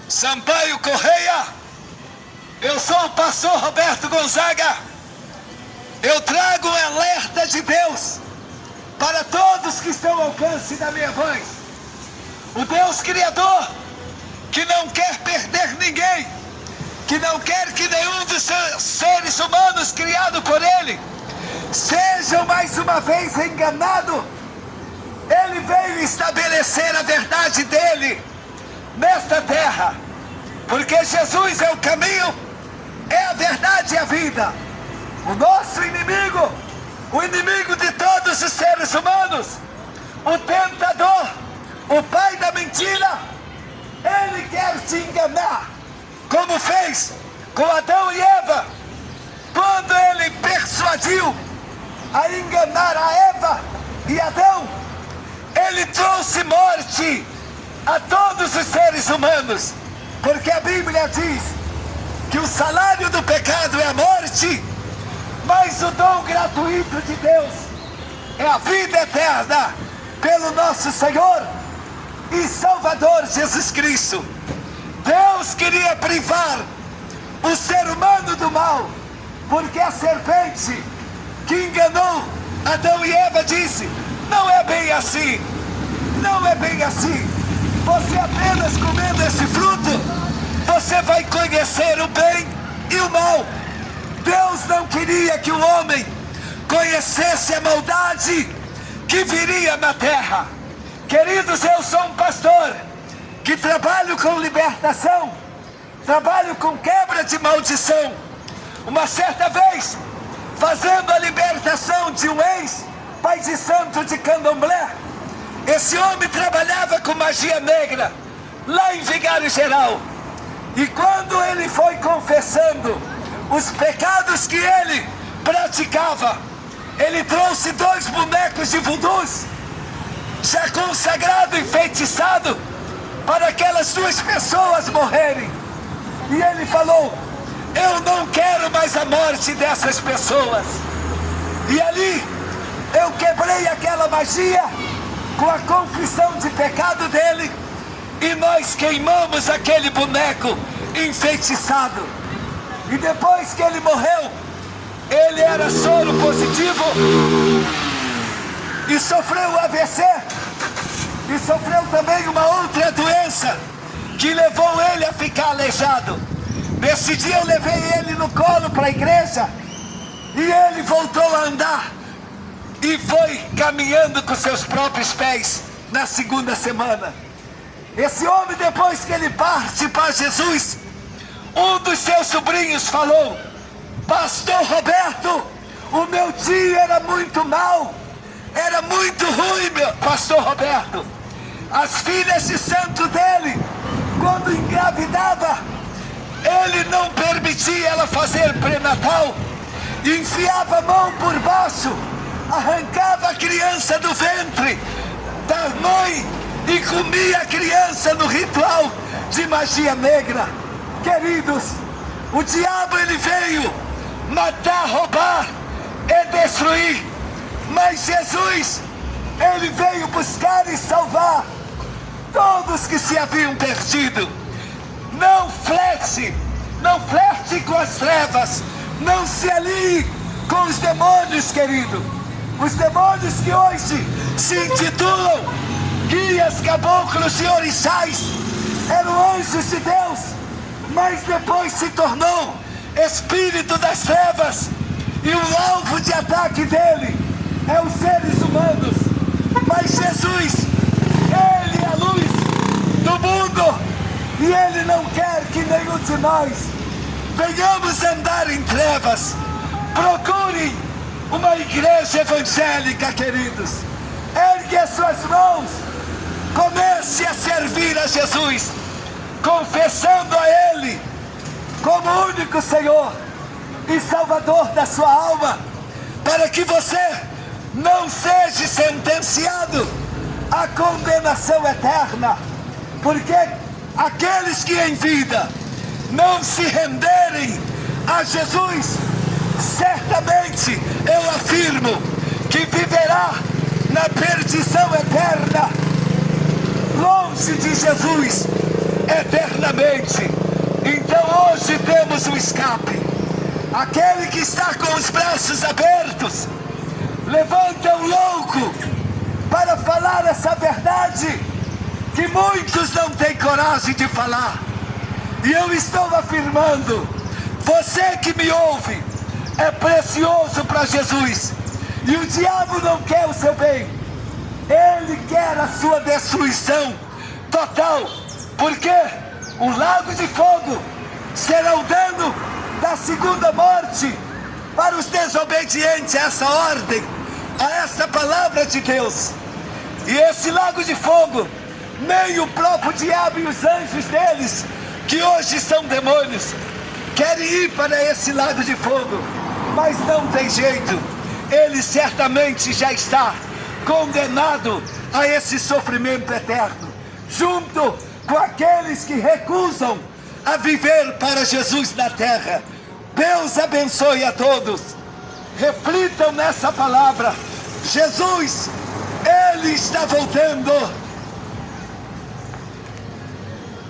Sampaio Correia, eu sou o pastor Roberto Gonzaga. Eu trago um alerta de Deus para todos que estão ao alcance da minha voz. O Deus Criador, que não quer perder ninguém, que não quer que nenhum dos seres humanos criados por Ele sejam mais uma vez enganados. Ele veio estabelecer a verdade dEle nesta terra, porque Jesus é o caminho, é a verdade e a vida. O nosso inimigo, o inimigo de todos os seres humanos, o tentador, o pai da mentira, ele quer te enganar, como fez com Adão e Eva, quando ele persuadiu a enganar a Eva e Adão. Ele trouxe morte a todos os seres humanos, porque a Bíblia diz que o salário do pecado é a morte, mas o dom gratuito de Deus é a vida eterna pelo nosso Senhor e Salvador Jesus Cristo. Deus queria privar o ser humano do mal, porque a serpente que enganou Adão e Eva disse: não é bem assim, não é bem assim. Você apenas comendo esse fruto, você vai conhecer o bem e o mal. Deus não queria que o homem conhecesse a maldade que viria na terra. Queridos, eu sou um pastor que trabalho com libertação, trabalho com quebra de maldição. Uma certa vez, fazendo a libertação de um ex-pai de santo de Candomblé, esse homem trabalhava com magia negra, lá em Vigário Geral. E quando ele foi confessando os pecados que ele praticava, ele trouxe 2 bonecos de vudus, já consagrado e enfeitiçado, para aquelas 2 pessoas morrerem. E ele falou: eu não quero mais a morte dessas pessoas. E ali eu quebrei aquela magia com a confissão de pecado dele, e nós queimamos aquele boneco enfeitiçado. E depois que ele morreu, ele era soro positivo e sofreu AVC, e sofreu também uma outra doença que levou ele a ficar aleijado. Nesse dia eu levei ele no colo para a igreja, e ele voltou a andar e foi caminhando com seus próprios pés na segunda semana. Esse homem, depois que ele parte para Jesus, um dos seus sobrinhos falou: pastor Roberto, o meu tio era muito mau, era muito ruim, meu pastor Roberto. As filhas de santo dele, quando engravidava, ele não permitia ela fazer pré-natal, enfiava a mão por baixo, arrancava a criança do ventre da mãe e comia a criança no ritual de magia negra. Queridos, o diabo ele veio matar, roubar e destruir, mas Jesus, ele veio buscar e salvar todos que se haviam perdido. Não flerte com as trevas, não se alie com os demônios, querido. Os demônios que hoje se intitulam guias, caboclos e orixás eram anjos de Deus, mas depois se tornou espírito das trevas, e o alvo de ataque dele é os seres humanos. Mas Jesus, ele é a luz do mundo, e ele não quer que nenhum de nós venhamos andar em trevas. Procurem uma igreja evangélica, queridos. Ergue as suas mãos, comece a servir a Jesus, confessando a Ele como único Senhor e Salvador da sua alma, para que você não seja sentenciado à condenação eterna. Porque aqueles que em vida não se renderem a Jesus, certamente eu afirmo que viverá na perdição eterna, longe de Jesus. eternamente. Então hoje temos um escape. Aquele que está com os braços abertos, levanta um louco para falar essa verdade que muitos não têm coragem de falar. E eu estou afirmando, você que me ouve é precioso para Jesus. E o diabo não quer o seu bem, ele quer a sua destruição total. Porque o lago de fogo será o dano da segunda morte para os desobedientes a essa ordem, a essa palavra de Deus. E esse lago de fogo, nem o próprio diabo e os anjos deles, que hoje são demônios, querem ir para esse lago de fogo, mas não tem jeito. Ele certamente já está condenado a esse sofrimento eterno, junto com aqueles que recusam a viver para Jesus na terra. Deus abençoe a todos. Reflitam nessa palavra. Jesus, Ele está voltando.